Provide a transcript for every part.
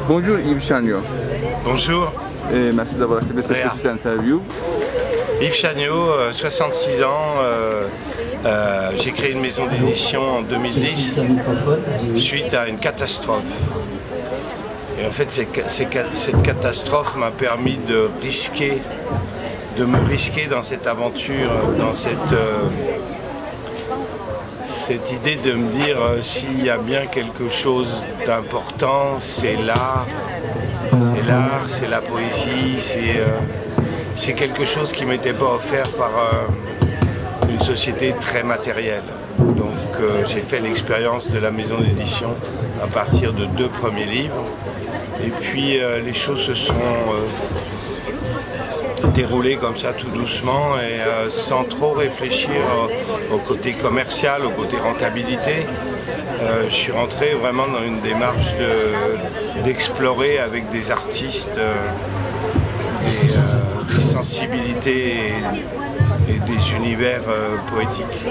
Bonjour Yves Chagnaud. Bonjour. Et merci d'avoir accepté cette petite interview. Yves Chagnaud, 66 ans. J'ai créé une maison d'édition en 2010 suite à une catastrophe. Et en fait, cette catastrophe m'a permis de me risquer dans cette aventure, dans cette idée de me dire s'il y a bien quelque chose d'important, c'est l'art, c'est la poésie, c'est quelque chose qui ne m'était pas offert par une société très matérielle. Donc j'ai fait l'expérience de la maison d'édition à partir de 2 premiers livres. Et puis les choses se sont déroulées comme ça tout doucement et sans trop réfléchir au côté commercial, au côté rentabilité. Je suis rentré vraiment dans une démarche d'explorer avec des artistes des sensibilités et des univers poétiques.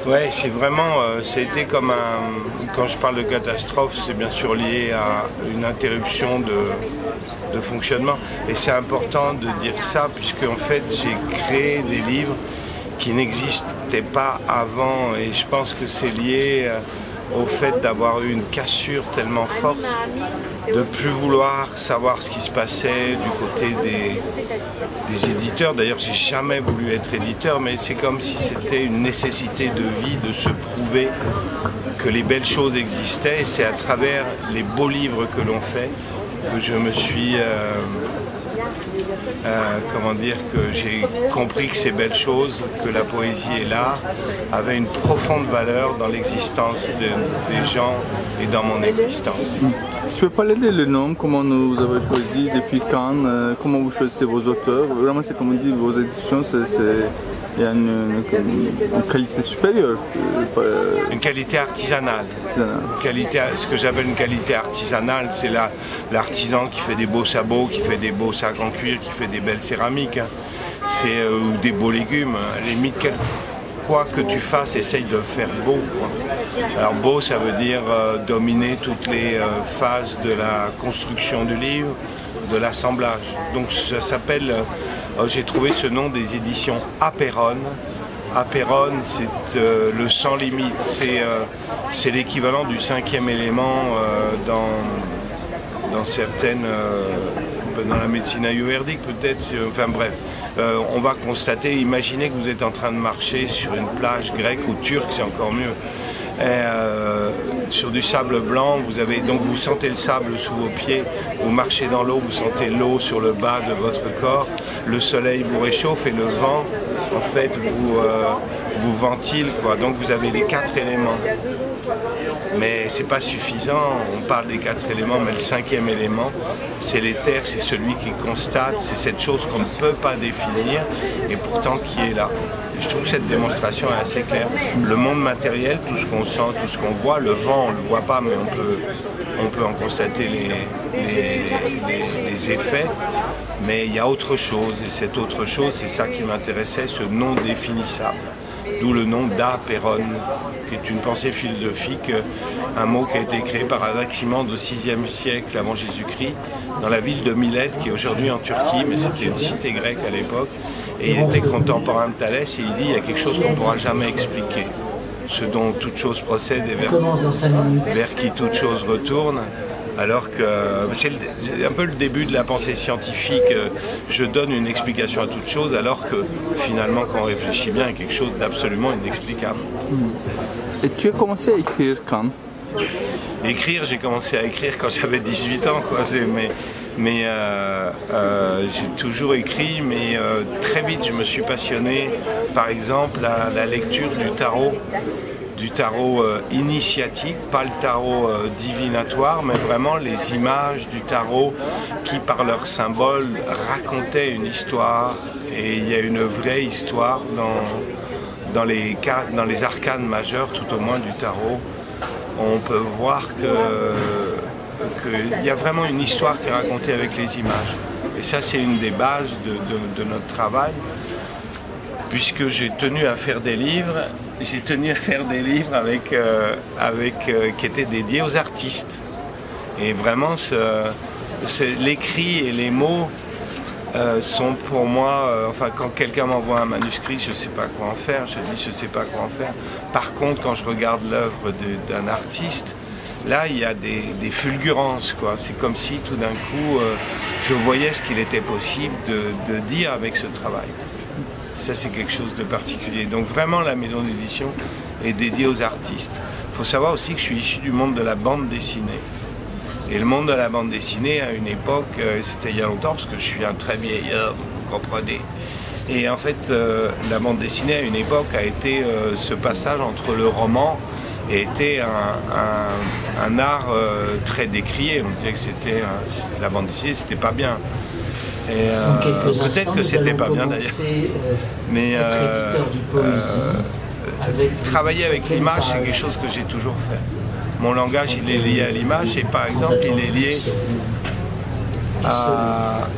Ouais, c'est vraiment, c'était comme quand je parle de catastrophe, c'est bien sûr lié à une interruption de fonctionnement. Et c'est important de dire ça, puisque en fait, j'ai créé des livres qui n'existaient pas avant. Et je pense que c'est lié au fait d'avoir eu une cassure tellement forte, de ne plus vouloir savoir ce qui se passait du côté des éditeurs. D'ailleurs, j'ai jamais voulu être éditeur, mais c'est comme si c'était une nécessité de vie de se prouver que les belles choses existaient. Et c'est à travers les beaux livres que l'on fait que je me suis... comment dire, que j'ai compris que ces belles choses, que la poésie et l'art avaient une profonde valeur dans l'existence des gens et dans mon existence. Tu peux parler de nom, comment vous avez choisi, depuis quand, comment vous choisissez vos auteurs? Vraiment, c'est comme on dit, vos éditions, il y a une qualité supérieure. Une qualité artisanale. Ce que j'appelle une qualité artisanale, c'est l'artisan qui fait des beaux sabots, qui fait des beaux sacs en cuir, qui fait des belles céramiques, ou des beaux légumes. À la limite, quoi que tu fasses, essaye de faire beau. Alors beau, ça veut dire dominer toutes les phases de la construction du livre, de l'assemblage. Donc ça s'appelle... j'ai trouvé ce nom des éditions Apéron. Apéron, c'est le sans limite. C'est l'équivalent du 5e élément dans certaines... dans la médecine ayurvédique peut-être. Enfin bref, on va constater, imaginez que vous êtes en train de marcher sur une plage grecque ou turque, c'est encore mieux. Sur du sable blanc, vous sentez le sable sous vos pieds, vous marchez dans l'eau, vous sentez l'eau sur le bas de votre corps, le soleil vous réchauffe et le vent, en fait, vous ventile, quoi. Donc vous avez les 4 éléments. Mais c'est pas suffisant, on parle des 4 éléments, mais le 5e élément, c'est l'éther, c'est celui qui constate, c'est cette chose qu'on ne peut pas définir et pourtant qui est là. Je trouve que cette démonstration est assez claire. Le monde matériel, tout ce qu'on sent, tout ce qu'on voit, le vent, on ne le voit pas, mais on peut en constater les effets. Mais il y a autre chose, et cette autre chose, c'est ça qui m'intéressait, ce non définissable. D'où le nom d'Apéron, qui est une pensée philosophique, un mot qui a été créé par Anaximandre au VIe siècle avant Jésus-Christ, dans la ville de Milet, qui est aujourd'hui en Turquie, mais c'était une cité grecque à l'époque. Et il était contemporain de Thalès et il dit il y a quelque chose qu'on ne pourra jamais expliquer. Ce dont toute chose procède et vers qui toute chose retourne. Alors que c'est un peu le début de la pensée scientifique. Je donne une explication à toute chose alors que finalement quand on réfléchit bien, il y a quelque chose d'absolument inexplicable. Et tu as commencé à écrire quand? Écrire, j'ai commencé à écrire quand j'avais 18 ans. Quoi. Mais j'ai toujours écrit, mais très vite je me suis passionné, par exemple, à la lecture du tarot initiatique, pas le tarot divinatoire, mais vraiment les images du tarot qui, par leurs symboles, racontaient une histoire. Et il y a une vraie histoire dans les arcanes majeures, tout au moins du tarot. On peut voir qu'il y a vraiment une histoire qui est racontée avec les images. Et ça, c'est une des bases de notre travail, puisque j'ai tenu à faire des livres j'ai tenu à faire des livres qui étaient dédiés aux artistes. Et vraiment, l'écrit et les mots sont pour moi, enfin quand quelqu'un m'envoie un manuscrit, je ne sais pas quoi en faire, je dis je ne sais pas quoi en faire. Par contre, quand je regarde l'œuvre d'un artiste, là il y a des fulgurances, quoi. C'est comme si tout d'un coup je voyais ce qu'il était possible de dire avec ce travail. Ça c'est quelque chose de particulier. Donc vraiment la maison d'édition est dédiée aux artistes. Il faut savoir aussi que je suis issu du monde de la bande dessinée. Et le monde de la bande dessinée, à une époque, c'était il y a longtemps, parce que je suis un très vieil homme, vous comprenez. Et en fait, la bande dessinée, à une époque, a été ce passage entre le roman et était un art très décrié. On disait que c'était la bande dessinée, c'était pas bien. Peut-être que c'était pas bien d'ailleurs. Mais travailler avec l'image, c'est quelque chose que j'ai toujours fait. Mon langage, il est lié à l'image et par exemple, il est lié à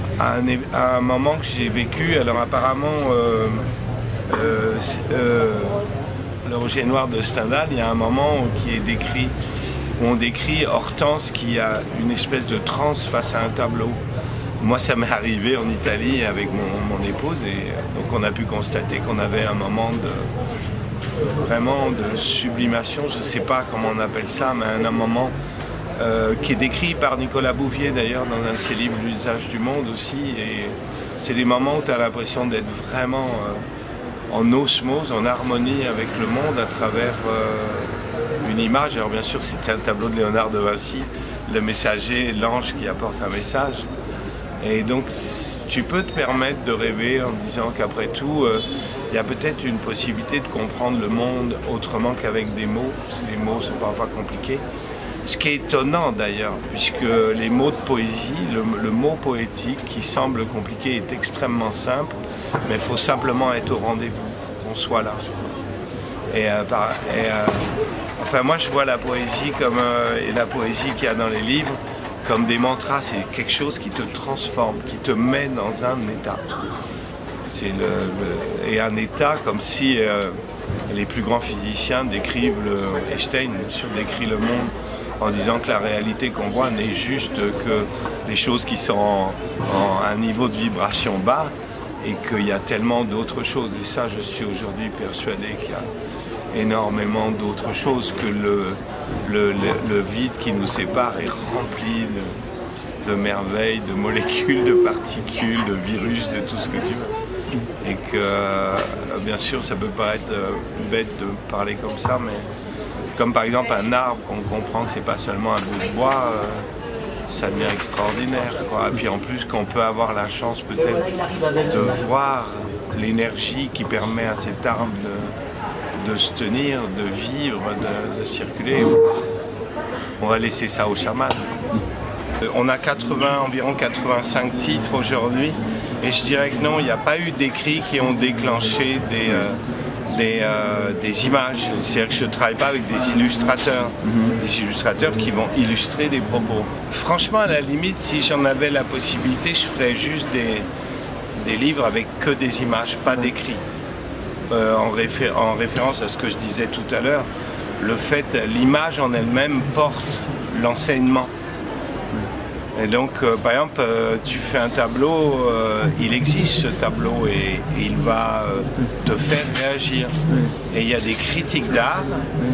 un moment que j'ai vécu. Alors apparemment, le Roger Noir de Stendhal, il y a un moment qui est décrit, où on décrit Hortense qui a une espèce de transe face à un tableau. Moi, ça m'est arrivé en Italie avec mon épouse et donc on a pu constater qu'on avait un moment vraiment de sublimation, je ne sais pas comment on appelle ça, mais un moment qui est décrit par Nicolas Bouvier d'ailleurs dans un de ses livres, L'usage du monde aussi. Et c'est des moments où tu as l'impression d'être vraiment en osmose, en harmonie avec le monde à travers une image. Alors bien sûr, c'était un tableau de Léonard de Vinci, le messager, l'ange qui apporte un message. Et donc tu peux te permettre de rêver en disant qu'après tout, il y a peut-être une possibilité de comprendre le monde autrement qu'avec des mots. Les mots, c'est parfois compliqué. Ce qui est étonnant d'ailleurs, puisque les mots de poésie, le mot poétique qui semble compliqué est extrêmement simple, mais il faut simplement être au rendez-vous, il faut qu'on soit là. Enfin moi je vois la poésie comme, et la poésie qu'il y a dans les livres, comme des mantras, c'est quelque chose qui te transforme, qui te met dans un état. Et un état comme si les plus grands physiciens décrivent, Einstein bien sûr décrit le monde en disant que la réalité qu'on voit n'est juste que les choses qui sont en un niveau de vibration bas et qu'il y a tellement d'autres choses. Et ça, je suis aujourd'hui persuadé qu'il y a énormément d'autres choses, que le vide qui nous sépare est rempli de merveilles, de molécules, de particules, de virus, de tout ce que tu veux. Et que, bien sûr, ça peut paraître bête de parler comme ça, mais comme par exemple un arbre, qu'on comprend que c'est pas seulement un bout de bois, ça devient extraordinaire, quoi. Et puis en plus, qu'on peut avoir la chance peut-être de voir l'énergie qui permet à cet arbre de se tenir, de vivre, de circuler. On va laisser ça aux chamans. On a environ 85 titres aujourd'hui, et je dirais que non, il n'y a pas eu d'écrits qui ont déclenché des images. C'est-à-dire que je ne travaille pas avec des illustrateurs, qui vont illustrer des propos. Franchement, à la limite, si j'en avais la possibilité, je ferais juste des livres avec que des images, pas d'écrits. En référence à ce que je disais tout à l'heure, le fait, l'image en elle-même porte l'enseignement. Et donc, par exemple, tu fais un tableau, il existe ce tableau et il va te faire réagir. Et il y a des critiques d'art,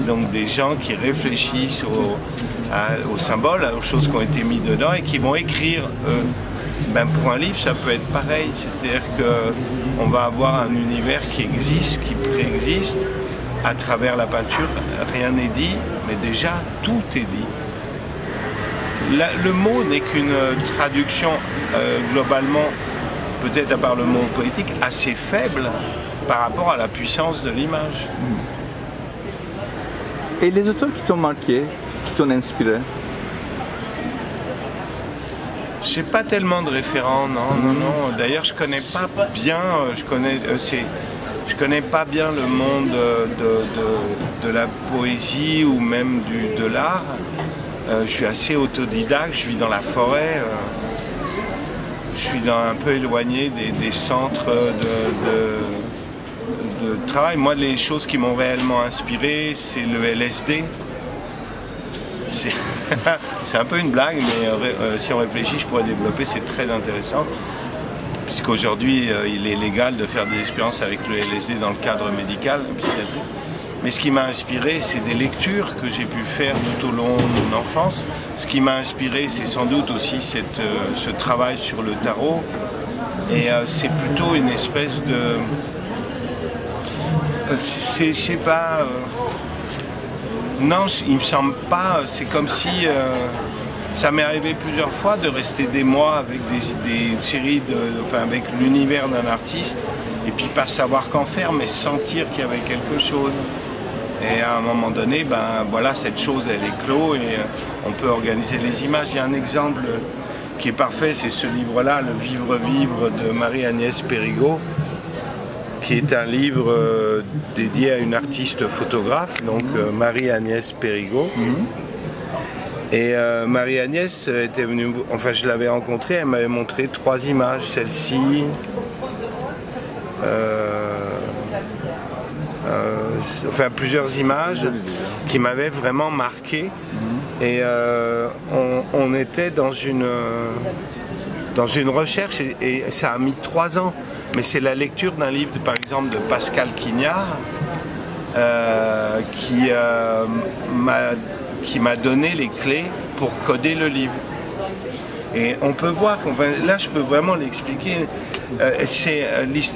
donc des gens qui réfléchissent aux symboles, aux choses qui ont été mises dedans et qui vont écrire. Ben pour un livre, ça peut être pareil, c'est-à-dire qu'on va avoir un univers qui existe, qui préexiste à travers la peinture. Rien n'est dit, mais déjà tout est dit. Le mot n'est qu'une traduction globalement, peut-être à part le mot poétique, assez faible par rapport à la puissance de l'image. Et les auteurs qui t'ont marqué, qui t'ont inspiré? J'ai pas tellement de référents, non. D'ailleurs, je connais pas bien, je connais pas bien le monde de la poésie ou même de l'art. Je suis assez autodidacte, je vis dans la forêt, je suis un peu éloigné des centres le travail. Moi, les choses qui m'ont réellement inspiré, c'est le LSD. C'est un peu une blague, mais si on réfléchit, je pourrais développer, c'est très intéressant. Puisqu'aujourd'hui, il est légal de faire des expériences avec le LSD dans le cadre médical, psychiatrique. Mais ce qui m'a inspiré, c'est des lectures que j'ai pu faire tout au long de mon enfance. Ce qui m'a inspiré, c'est sans doute aussi ce travail sur le tarot. Et c'est plutôt une espèce de... je sais pas... non, il me semble pas... C'est comme si... ça m'est arrivé plusieurs fois de rester des mois avec des séries, avec l'univers d'un artiste, et puis pas savoir qu'en faire, mais sentir qu'il y avait quelque chose. Et à un moment donné, ben voilà, cette chose, elle est clos et on peut organiser les images. Il y a un exemple qui est parfait, c'est ce livre-là, Le Vivre-Vivre de Marie-Agnès Périgot, qui est un livre dédié à une artiste photographe, donc Marie-Agnès Périgot. Et Marie-Agnès était venue, enfin je l'avais rencontrée, elle m'avait montré 3 images, celle-ci, plusieurs images qui m'avaient vraiment marqué. Et on était dans une recherche et ça a mis 3 ans. Mais c'est la lecture d'un livre, par exemple, de Pascal Quignard qui m'a donné les clés pour coder le livre. Et on peut voir, là je peux vraiment l'expliquer,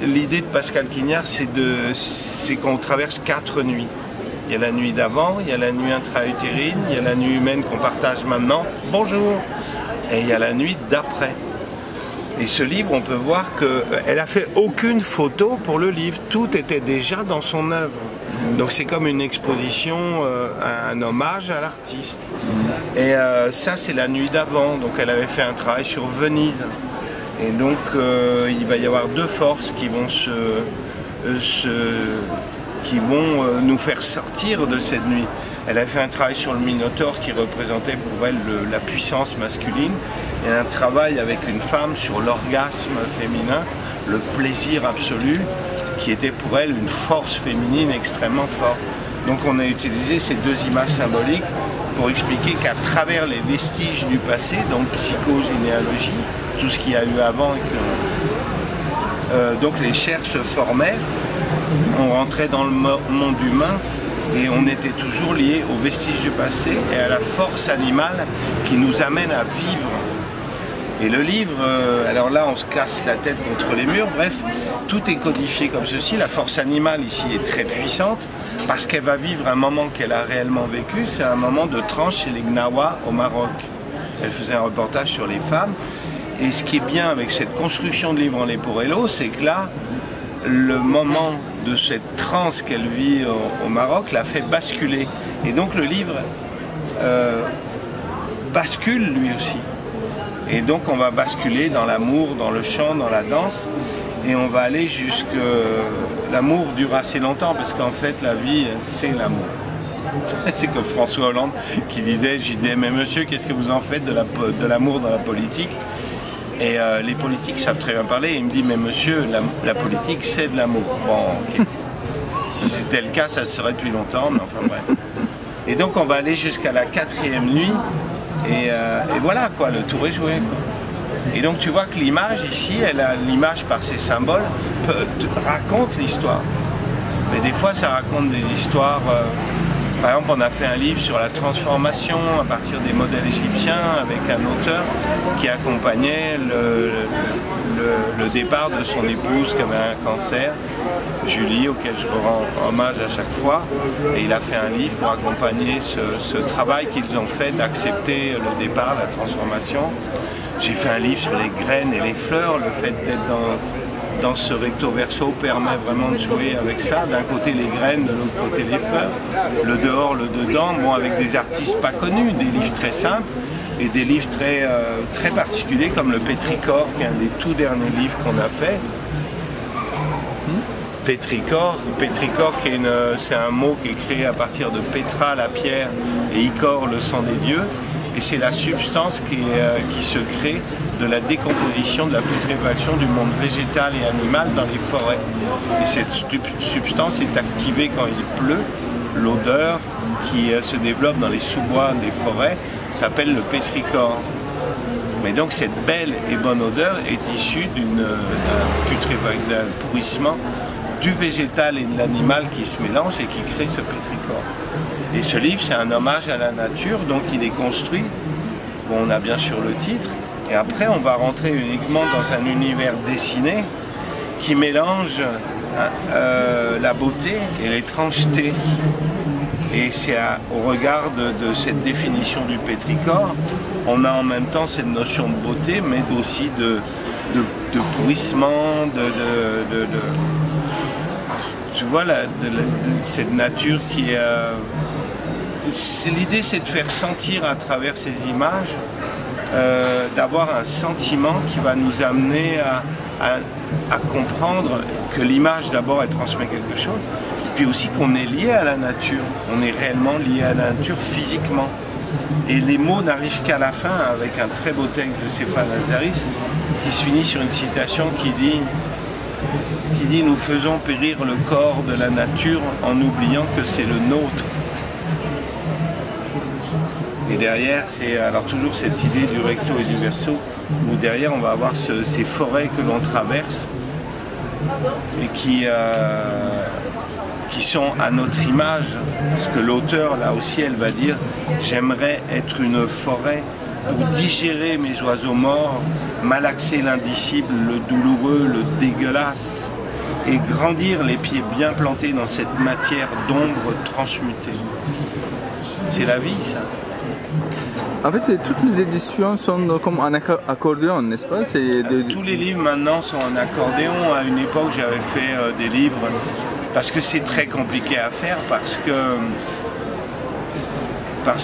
l'idée de Pascal Quignard, c'est qu'on traverse 4 nuits. Il y a la nuit d'avant, il y a la nuit intra-utérine, il y a la nuit humaine qu'on partage maintenant, bonjour, et il y a la nuit d'après. Et ce livre, on peut voir qu'elle n'a fait aucune photo pour le livre, tout était déjà dans son œuvre. Donc c'est comme une exposition, un hommage à l'artiste. Et ça c'est la nuit d'avant, donc elle avait fait un travail sur Venise. Et donc il va y avoir 2 forces qui vont nous faire sortir de cette nuit. Elle a fait un travail sur le Minotaure qui représentait pour elle la puissance masculine, et un travail avec une femme sur l'orgasme féminin, le plaisir absolu, qui était pour elle une force féminine extrêmement forte. Donc on a utilisé ces 2 images symboliques pour expliquer qu'à travers les vestiges du passé, donc psychogénéalogie, tout ce qu'il y a eu avant, donc les chairs se formaient, on rentrait dans le monde humain et on était toujours lié aux vestiges du passé et à la force animale qui nous amène à vivre. Et le livre, alors là on se casse la tête contre les murs, bref, tout est codifié comme ceci. La force animale ici est très puissante parce qu'elle va vivre un moment qu'elle a réellement vécu, c'est un moment de transe chez les Gnawa au Maroc. Elle faisait un reportage sur les femmes, et ce qui est bien avec cette construction de livre en Leporello, c'est que là, le moment de cette transe qu'elle vit au Maroc l'a fait basculer. Et donc le livre bascule lui aussi. Et donc on va basculer dans l'amour, dans le chant, dans la danse, et on va aller jusque... L'amour dure assez longtemps, parce qu'en fait la vie, c'est l'amour. C'est comme François Hollande qui disait, je lui disais, mais monsieur, qu'est-ce que vous en faites de l'amour dans la politique? Et les politiques savent très bien parler, et il me dit, mais monsieur, la politique c'est de l'amour. Bon, ok. Si c'était le cas, ça se serait depuis longtemps, mais enfin bref. Et donc on va aller jusqu'à la 4e nuit, et voilà quoi, le tour est joué, quoi. Et donc tu vois que l'image ici, l'image par ses symboles raconte l'histoire. Mais des fois ça raconte des histoires, par exemple on a fait un livre sur la transformation à partir des modèles égyptiens avec un auteur qui accompagnait le départ de son épouse qui avait un cancer, Julie, auquel je rends hommage à chaque fois. Et il a fait un livre pour accompagner ce travail qu'ils ont fait d'accepter le départ, la transformation. J'ai fait un livre sur les graines et les fleurs, le fait d'être dans ce recto verso permet vraiment de jouer avec ça. D'un côté les graines, de l'autre côté les fleurs, le dehors, le dedans, bon, avec des artistes pas connus, des livres très simples et des livres très particuliers comme le Pétrichor, qui est un des tout derniers livres qu'on a fait. Pétrichor c'est un mot qui est créé à partir de Pétra, la pierre, et Icor, le sang des dieux. Et c'est la substance qui se crée de la décomposition, de la putréfaction du monde végétal et animal dans les forêts. Et cette substance est activée quand il pleut. L'odeur qui se développe dans les sous-bois des forêts s'appelle le pétrichor. Mais donc cette belle et bonne odeur est issue d'un pourrissement du végétal et de l'animal qui se mélangent et qui crée ce pétrichor. Et ce livre, c'est un hommage à la nature, donc il est construit. Bon, on a bien sûr le titre, et après on va rentrer uniquement dans un univers dessiné qui mélange la beauté et l'étrangeté. Et c'est au regard de cette définition du pétrichor, on a en même temps cette notion de beauté, mais aussi de pourrissement, tu vois, cette nature qui est... L'idée, c'est de faire sentir à travers ces images, d'avoir un sentiment qui va nous amener à comprendre que l'image, d'abord, elle transmet quelque chose, puis aussi qu'on est lié à la nature, on est réellement lié à la nature physiquement. Et les mots n'arrivent qu'à la fin avec un très beau texte de Stéphane Lazaris qui se finit sur une citation qui dit « Nous faisons périr le corps de la nature en oubliant que c'est le nôtre ». Et derrière, c'est alors toujours cette idée du recto et du verso, où derrière on va avoir ces forêts que l'on traverse et qui sont à notre image, parce que l'auteur, là aussi, elle va dire « J'aimerais être une forêt pour digérer mes oiseaux morts, malaxer l'indicible, le douloureux, le dégueulasse, et grandir les pieds bien plantés dans cette matière d'ombre transmutée. » C'est la vie, ça. En fait, toutes les éditions sont comme un accordéon, n'est-ce pas? Tous les livres maintenant sont en accordéon. À une époque, j'avais fait des livres parce que c'est très compliqué à faire, parce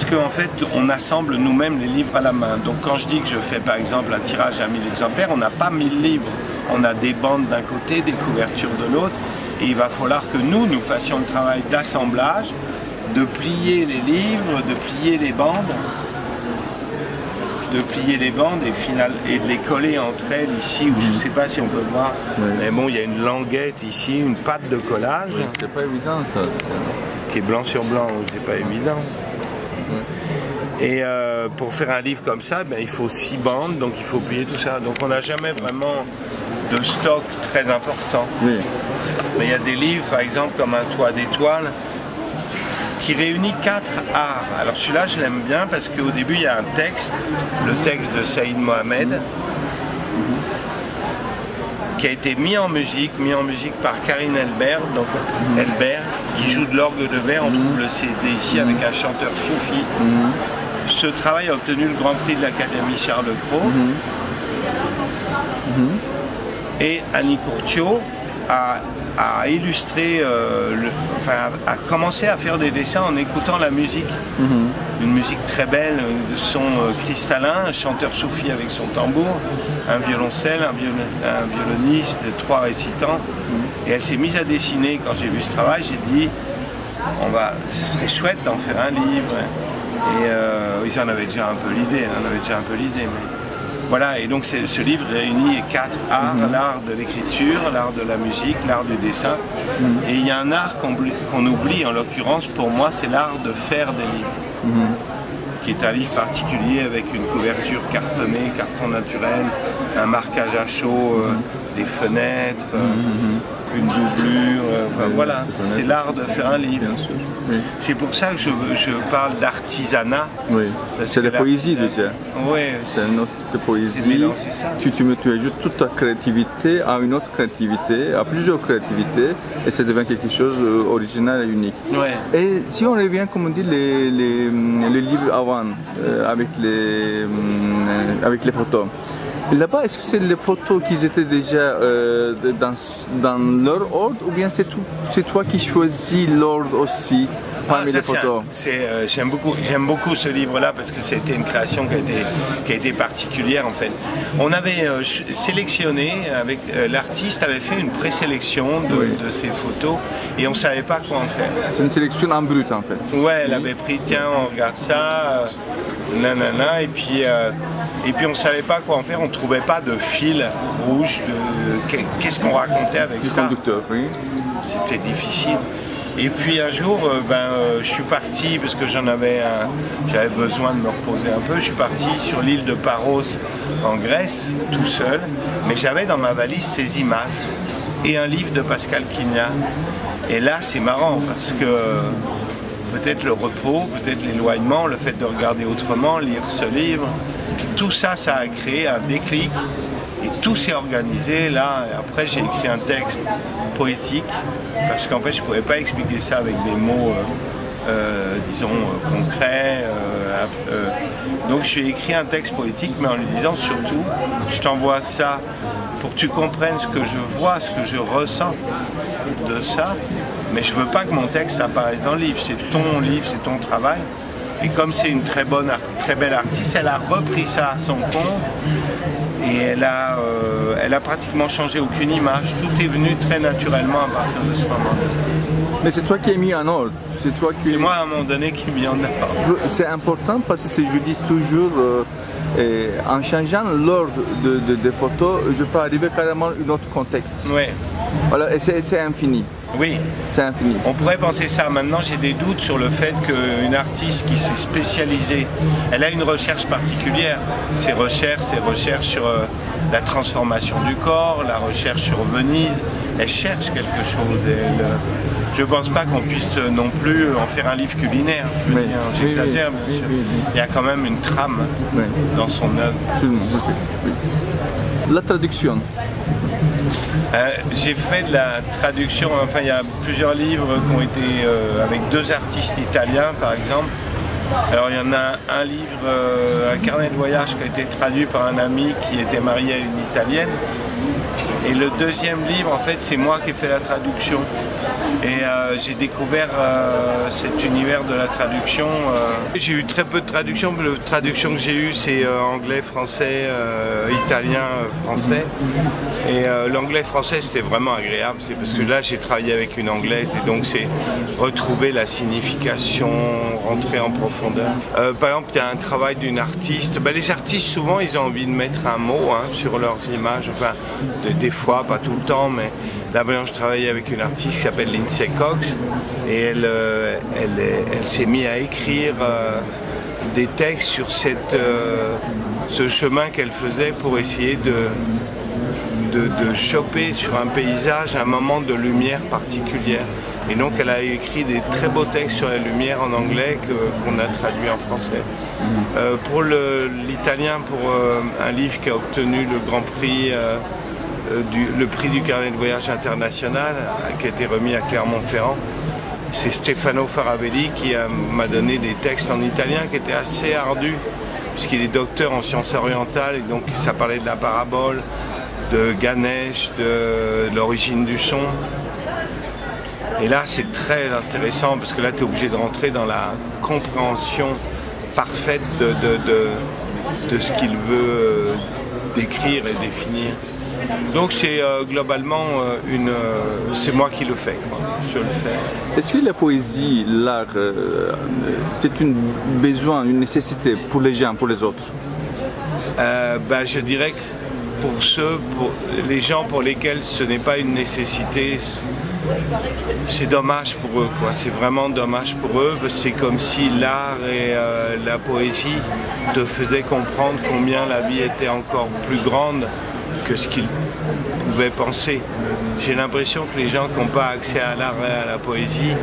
qu'en fait, on assemble nous-mêmes les livres à la main. Donc quand je dis que je fais par exemple un tirage à 1000 exemplaires, on n'a pas 1000 livres. On a des bandes d'un côté, des couvertures de l'autre, et il va falloir que nous fassions le travail d'assemblage, de plier les livres, de plier les bandes, et de les coller entre elles ici, ou je ne sais pas si on peut voir, mais bon, il y a une languette ici, une pâte de collage. Oui, c'est pas évident ça. Qui est blanc sur blanc, c'est pas évident. Et pour faire un livre comme ça, il faut 6 bandes, donc il faut plier tout ça. Donc on n'a jamais vraiment de stock très important. Oui. Mais il y a des livres, par exemple, comme Un toit d'étoiles, qui réunit 4 arts. Alors celui-là, je l'aime bien parce qu'au début, il y a un texte, le texte de Saïd Mohamed, qui a été mis en musique par Karine Elbert, donc Elbert, qui joue de l'orgue de verre. On trouve le CD ici avec un chanteur soufi. Ce travail a obtenu le Grand Prix de l'Académie Charles Cros. Et Annie Courtiot a illustré, a commencé à faire des dessins en écoutant la musique. Une musique très belle, de son cristallin, un chanteur soufi avec son tambour, un violoncelle, un violoniste, 3 récitants. Et elle s'est mise à dessiner. Quand j'ai vu ce travail, j'ai dit, ce serait chouette d'en faire un livre. Et ils en avaient déjà un peu l'idée, voilà, et donc ce livre réunit 4 arts, l'art de l'écriture, l'art de la musique, l'art du dessin. Et il y a un art qu'on oublie, en l'occurrence, pour moi, c'est l'art de faire des livres. Qui est un livre particulier avec une couverture cartonnée, carton naturel, un marquage à chaud, des fenêtres, une doublure, voilà, c'est l'art de faire un livre. Oui. C'est pour ça que je parle d'artisanat. Oui, c'est la poésie déjà. Oui, c'est une autre poésie. Tu ajoutes toute ta créativité à une autre créativité, à plusieurs créativités, et ça devient quelque chose d'original et unique. Ouais. Et si on revient, comme on dit, les livres avant, avec les photos. Là-bas, est-ce que c'est les photos qui étaient déjà dans leur ordre, ou bien c'est toi qui choisis l'ordre aussi parmi les photos? J'aime beaucoup ce livre-là parce que c'était une création qui a été particulière en fait. On avait sélectionné, avec l'artiste avait fait une présélection de ces photos et on ne savait pas quoi en faire. C'est une sélection en brut en fait. Ouais, elle avait pris, tiens, on regarde ça. nanana, et puis on ne savait pas quoi en faire, on ne trouvait pas de fil rouge, qu'est-ce qu'on racontait avec ça. Conducteur, oui. C'était difficile. Et puis un jour, je suis parti, parce que j'avais besoin de me reposer un peu, je suis parti sur l'île de Paros en Grèce, tout seul, mais j'avais dans ma valise ces images et un livre de Pascal Quignard. Et là, c'est marrant, parce que peut-être le repos, peut-être l'éloignement, le fait de regarder autrement, lire ce livre, tout ça, ça a créé un déclic. Et tout s'est organisé là. Et après, j'ai écrit un texte poétique parce qu'en fait, je ne pouvais pas expliquer ça avec des mots, disons, concrets. Donc, j'ai écrit un texte poétique, mais en lui disant surtout, je t'envoie ça pour que tu comprennes ce que je vois, ce que je ressens de ça. Mais je ne veux pas que mon texte apparaisse dans le livre. C'est ton livre, c'est ton travail. Et comme c'est une très belle artiste, elle a repris ça à son compte. Et elle a pratiquement changé aucune image. Tout est venu très naturellement à partir de ce moment-là. Mais c'est toi qui as mis en ordre. C'est moi à un moment donné qui ai mis en ordre. C'est important parce que je dis toujours, en changeant l'ordre des photos, je peux arriver carrément à un autre contexte. Oui. Voilà, et c'est infini. Oui, c'est infini. On pourrait penser ça. Maintenant, j'ai des doutes sur le fait qu'une artiste qui s'est spécialisée, elle a une recherche particulière. Ses recherches sur la transformation du corps, la recherche sur Venise. Elle cherche quelque chose. Je ne pense pas qu'on puisse non plus en faire un livre culinaire. J'exagère, bien sûr. Il y a quand même une trame dans son œuvre. Absolument, je sais. Oui. La traduction. J'ai fait de la traduction, enfin il y a plusieurs livres qui ont été avec 2 artistes italiens par exemple. Alors il y en a un livre, un carnet de voyage qui a été traduit par un ami qui était marié à une Italienne. Et le deuxième livre, en fait, c'est moi qui ai fait la traduction. Et j'ai découvert cet univers de la traduction. J'ai eu très peu de traductions. La traduction que j'ai eue, c'est anglais, français, italien, français. Et l'anglais-français, c'était vraiment agréable. C'est parce que là, j'ai travaillé avec une anglaise et donc c'est retrouver la signification, rentrer en profondeur. Par exemple, il y a un travail d'une artiste. Les artistes, souvent, ils ont envie de mettre un mot sur leurs images. Enfin, des fois, pas tout le temps, mais là, je travaillais avec une artiste qui s'appelle Lindsay Cox et elle s'est mise à écrire des textes sur ce chemin qu'elle faisait pour essayer de choper sur un paysage un moment de lumière particulière. Et donc elle a écrit des très beaux textes sur la lumière en anglais qu'on a traduit en français. Pour l'italien, pour un livre qui a obtenu le Grand Prix, le prix du carnet de voyage international, qui a été remis à Clermont-Ferrand, c'est Stefano Faravelli qui m'a donné des textes en italien qui étaient assez ardus, puisqu'il est docteur en sciences orientales, et donc ça parlait de la parabole, de Ganesh, de l'origine du son. Et là, c'est très intéressant parce que là, tu es obligé de rentrer dans la compréhension parfaite de ce qu'il veut décrire et définir. Donc c'est globalement c'est moi qui le fais, quoi. Je le fais. Est-ce que la poésie, l'art, c'est un besoin, une nécessité pour les gens, pour les autres? Je dirais que pour les gens pour lesquels ce n'est pas une nécessité, c'est dommage pour eux, quoi. C'est vraiment dommage pour eux. C'est comme si l'art et la poésie te faisaient comprendre combien la vie était encore plus grande que ce qu'ils pouvaient penser. J'ai l'impression que les gens qui n'ont pas accès à l'art et à la poésie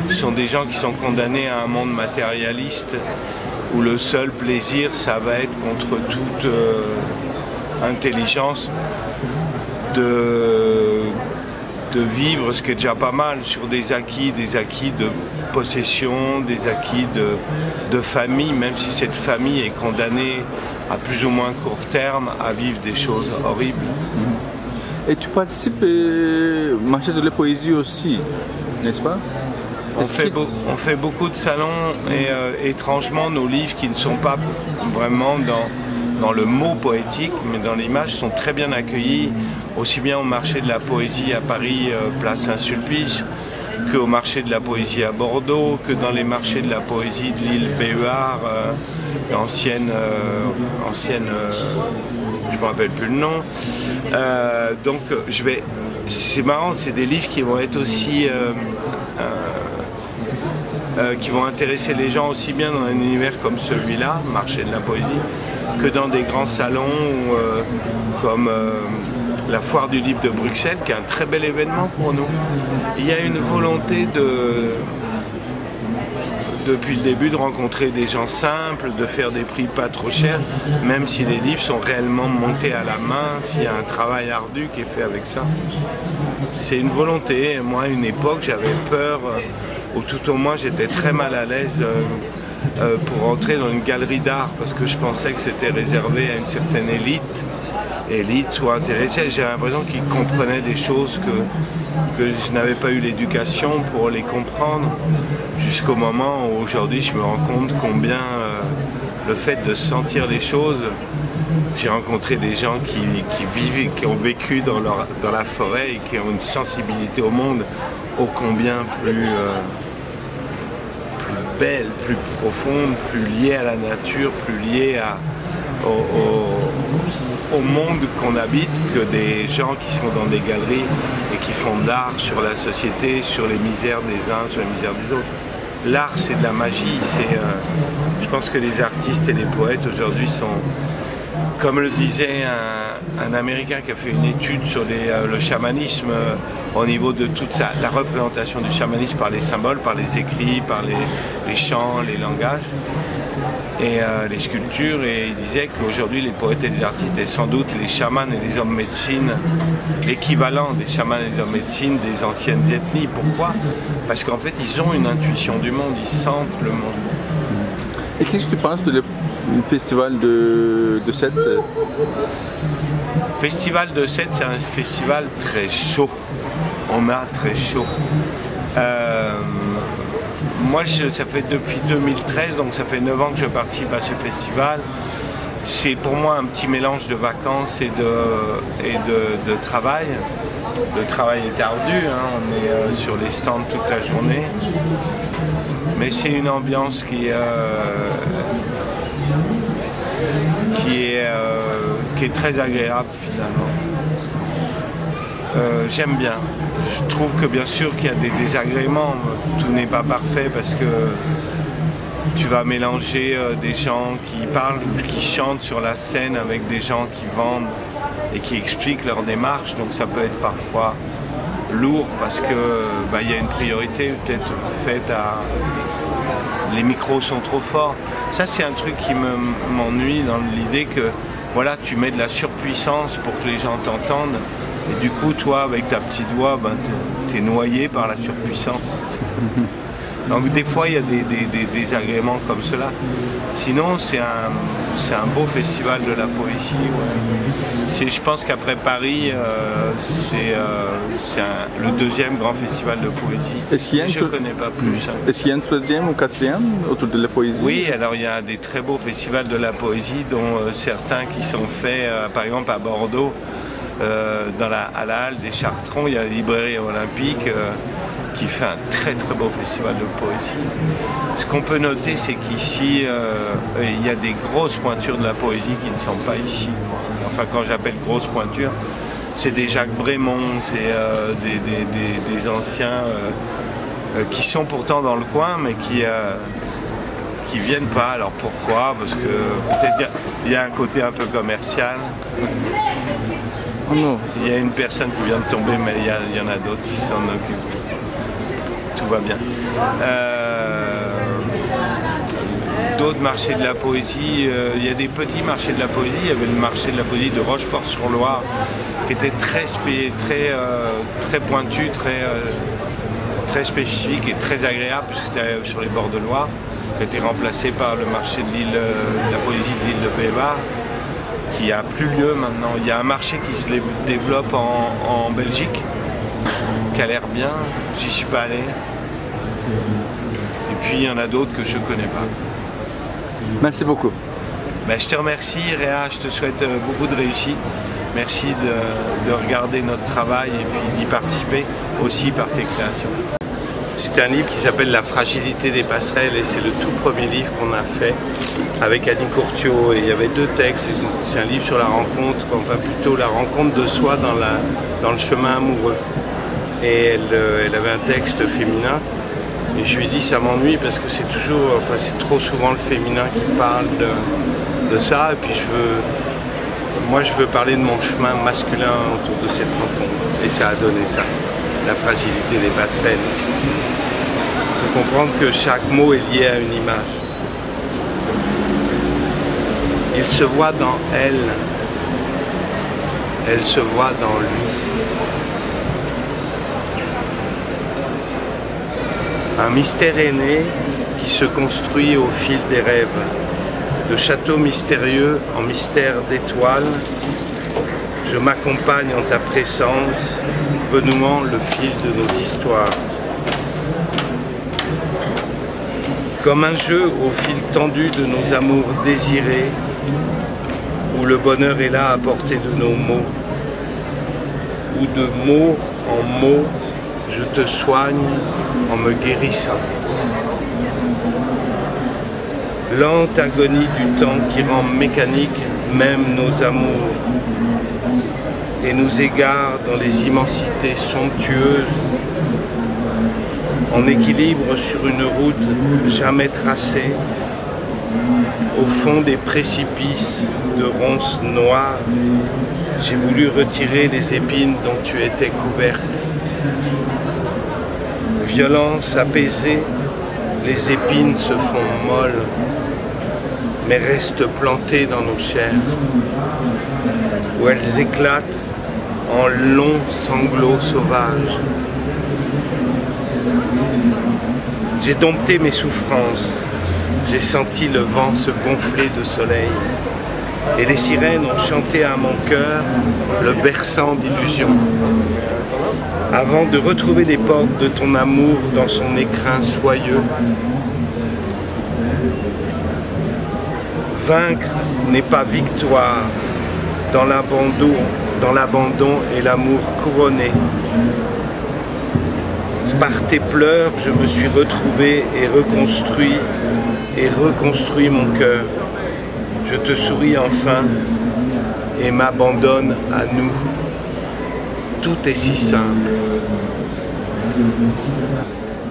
sont des gens qui sont condamnés à un monde matérialiste où le seul plaisir, ça va être contre toute intelligence de vivre, ce qui est déjà pas mal, sur des acquis de possession, des acquis de famille, même si cette famille est condamnée à plus ou moins court terme à vivre des choses horribles. Et tu participes au marché de la poésie aussi, n'est-ce pas? On fait beaucoup de salons et étrangement nos livres qui ne sont pas vraiment dans le mot poétique mais dans l'image sont très bien accueillis, aussi bien au marché de la poésie à Paris, place Saint-Sulpice, qu'au marché de la poésie à Bordeaux, que dans les marchés de la poésie de l'île Béhuard, ancienne, je ne me rappelle plus le nom. Donc c'est marrant, c'est des livres qui vont être aussi qui vont intéresser les gens aussi bien dans un univers comme celui-là, marché de la poésie, que dans des grands salons comme la foire du livre de Bruxelles, qui est un très bel événement pour nous. Il y a une volonté depuis le début de rencontrer des gens simples, de faire des prix pas trop chers, même si les livres sont réellement montés à la main, s'il y a un travail ardu qui est fait avec ça. C'est une volonté. Moi, à une époque, j'avais peur, ou tout au moins j'étais très mal à l'aise pour entrer dans une galerie d'art, parce que je pensais que c'était réservé à une certaine élite ou intéressée. J'ai l'impression qu'ils comprenaient des choses que je n'avais pas eu l'éducation pour les comprendre, jusqu'au moment où aujourd'hui je me rends compte combien le fait de sentir les choses, j'ai rencontré des gens qui vivent, qui ont vécu dans la forêt et qui ont une sensibilité au monde ô combien plus belle, plus profonde, plus liée à la nature, plus liée au monde qu'on habite, que des gens qui sont dans des galeries et qui font de l'art sur la société, sur les misères des uns, sur les misères des autres. L'art, c'est de la magie. Je pense que les artistes et les poètes aujourd'hui sont, comme le disait un Américain qui a fait une étude sur le chamanisme, au niveau de toute la représentation du chamanisme par les symboles, par les écrits, par les chants, les langages et les sculptures, et il disait qu'aujourd'hui les poètes et les artistes étaient sans doute les chamans et les hommes médecine, l'équivalent des chamans et des hommes médecine des anciennes ethnies. Pourquoi? Parce qu'en fait ils ont une intuition du monde, ils sentent le monde. Et qu'est-ce que tu penses du festival de Sète? Festival de Sète, c'est un festival très chaud. On a très chaud. Moi, ça fait depuis 2013, donc ça fait 9 ans que je participe à ce festival. C'est pour moi un petit mélange de vacances et de travail. Le travail est ardu, hein, on est sur les stands toute la journée. Mais c'est une ambiance qui est très agréable finalement. J'aime bien. Je trouve que bien sûr qu'il y a des désagréments, tout n'est pas parfait parce que tu vas mélanger des gens qui parlent ou qui chantent sur la scène avec des gens qui vendent et qui expliquent leur démarche, donc ça peut être parfois lourd parce que y a une priorité peut-être faite à... Les micros sont trop forts. Ça c'est un truc qui m'ennuie dans l'idée que voilà, tu mets de la surpuissance pour que les gens t'entendent. Et du coup, toi, avec ta petite voix, t'es noyé par la surpuissance. Donc des fois, il y a des désagréments comme cela. Sinon, c'est un beau festival de la poésie. Ouais. Je pense qu'après Paris, c'est le deuxième grand festival de poésie. Je ne connais pas plus. Hein. Est-ce qu'il y a un troisième ou quatrième autour de la poésie? Oui, alors il y a des très beaux festivals de la poésie, dont certains qui sont faits, par exemple à Bordeaux, à la Halle des Chartrons, il y a la librairie olympique qui fait un très très beau festival de poésie. Ce qu'on peut noter, c'est qu'ici, il y a des grosses pointures de la poésie qui ne sont pas ici, quoi. Enfin, quand j'appelle grosses pointures, c'est des Jacques Brémond, c'est des anciens qui sont pourtant dans le coin, mais qui viennent pas. Alors pourquoi? Parce que peut-être il y a un côté un peu commercial. Oh non. Il y a une personne qui vient de tomber, mais il y en a d'autres qui s'en occupent. Tout va bien. D'autres marchés de la poésie, il y a des petits marchés de la poésie. Il y avait le marché de la poésie de Rochefort-sur-Loire qui était très pointu, très spécifique et très agréable, puisque c'était sur les bords de Loire, qui a été remplacé par le marché de la poésie de l'île de Béhuard, qui n'a plus lieu maintenant. Il y a un marché qui se développe en Belgique, qui a l'air bien, j'y suis pas allé. Et puis il y en a d'autres que je ne connais pas. Merci beaucoup. Je te remercie Réa, je te souhaite beaucoup de réussite. Merci de regarder notre travail et puis d'y participer aussi par tes créations. C'est un livre qui s'appelle La fragilité des passerelles et c'est le tout premier livre qu'on a fait avec Annie Courtiot. Et il y avait 2 textes. C'est un livre sur la rencontre, enfin plutôt la rencontre de soi dans le chemin amoureux. Et elle avait un texte féminin. Et je lui ai dit ça m'ennuie parce que c'est toujours, enfin c'est trop souvent le féminin qui parle de ça. Et puis moi je veux parler de mon chemin masculin autour de cette rencontre. Et ça a donné ça, la fragilité des passerelles. Il faut comprendre que chaque mot est lié à une image. Il se voit dans elle se voit dans lui. Un mystère est né qui se construit au fil des rêves. De château mystérieux en mystère d'étoiles, je m'accompagne en ta présence, renouant le fil de nos histoires. Comme un jeu au fil tendu de nos amours désirés, où le bonheur est là à portée de nos mots, où de mot en mot, je te soigne en me guérissant. Lente agonie du temps qui rend mécanique même nos amours et nous égare dans les immensités somptueuses, en équilibre sur une route jamais tracée, au fond des précipices de ronces noires, j'ai voulu retirer les épines dont tu étais couverte. Violence apaisée, les épines se font molles, mais restent plantées dans nos chairs, où elles éclatent en longs sanglots sauvages. J'ai dompté mes souffrances, j'ai senti le vent se gonfler de soleil, et les sirènes ont chanté à mon cœur, le berçant d'illusions. Avant de retrouver les portes de ton amour dans son écrin soyeux. Vaincre n'est pas victoire dans l'abandon et l'amour couronné. Par tes pleurs, je me suis retrouvé et reconstruit mon cœur. Je te souris enfin et m'abandonne à nous. Tout est si simple.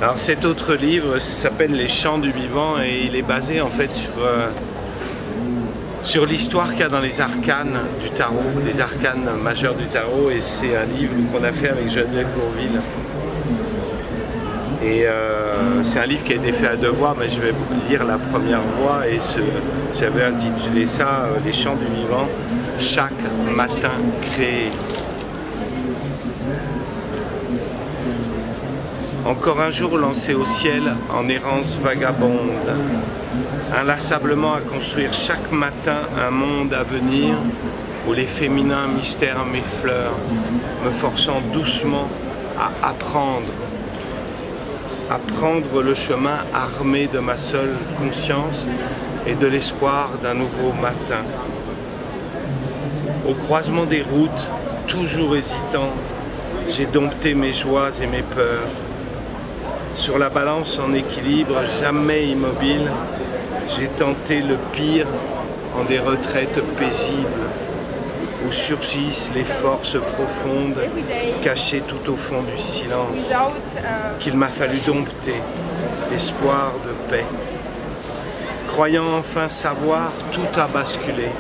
Alors cet autre livre s'appelle Les Chants du Vivant et il est basé en fait sur l'histoire qu'il y a dans les arcanes du tarot, les arcanes majeures du tarot, et c'est un livre qu'on a fait avec Geneviève Bourville. Et c'est un livre qui a été fait à 2 voix, mais je vais vous lire la première voix et j'avais intitulé ça Les Chants du Vivant, chaque matin créé. Encore un jour lancé au ciel en errance vagabonde, inlassablement à construire chaque matin un monde à venir où les féminins mystères m'effleurent, me forçant doucement à apprendre le chemin armé de ma seule conscience et de l'espoir d'un nouveau matin. Au croisement des routes, toujours hésitant, j'ai dompté mes joies et mes peurs. Sur la balance en équilibre, jamais immobile, j'ai tenté le pire en des retraites paisibles, où surgissent les forces profondes, cachées tout au fond du silence, qu'il m'a fallu dompter, espoir de paix. Croyant enfin savoir, tout a basculé,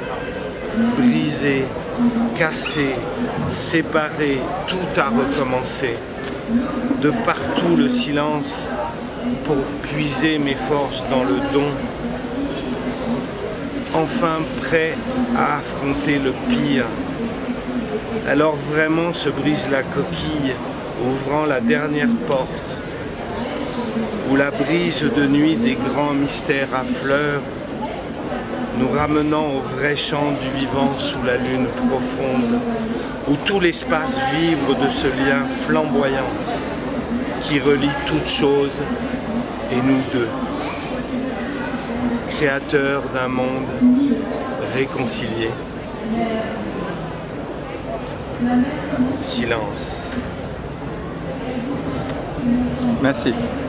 brisé, cassé, séparé, tout a recommencé. De partout le silence pour puiser mes forces dans le don. Enfin prêt à affronter le pire. Alors vraiment se brise la coquille, ouvrant la dernière porte, où la brise de nuit des grands mystères affleure, nous ramenant au vrai chant du vivant sous la lune profonde, où tout l'espace vibre de ce lien flamboyant qui relie toutes choses et nous deux, créateurs d'un monde réconcilié. Silence. Merci.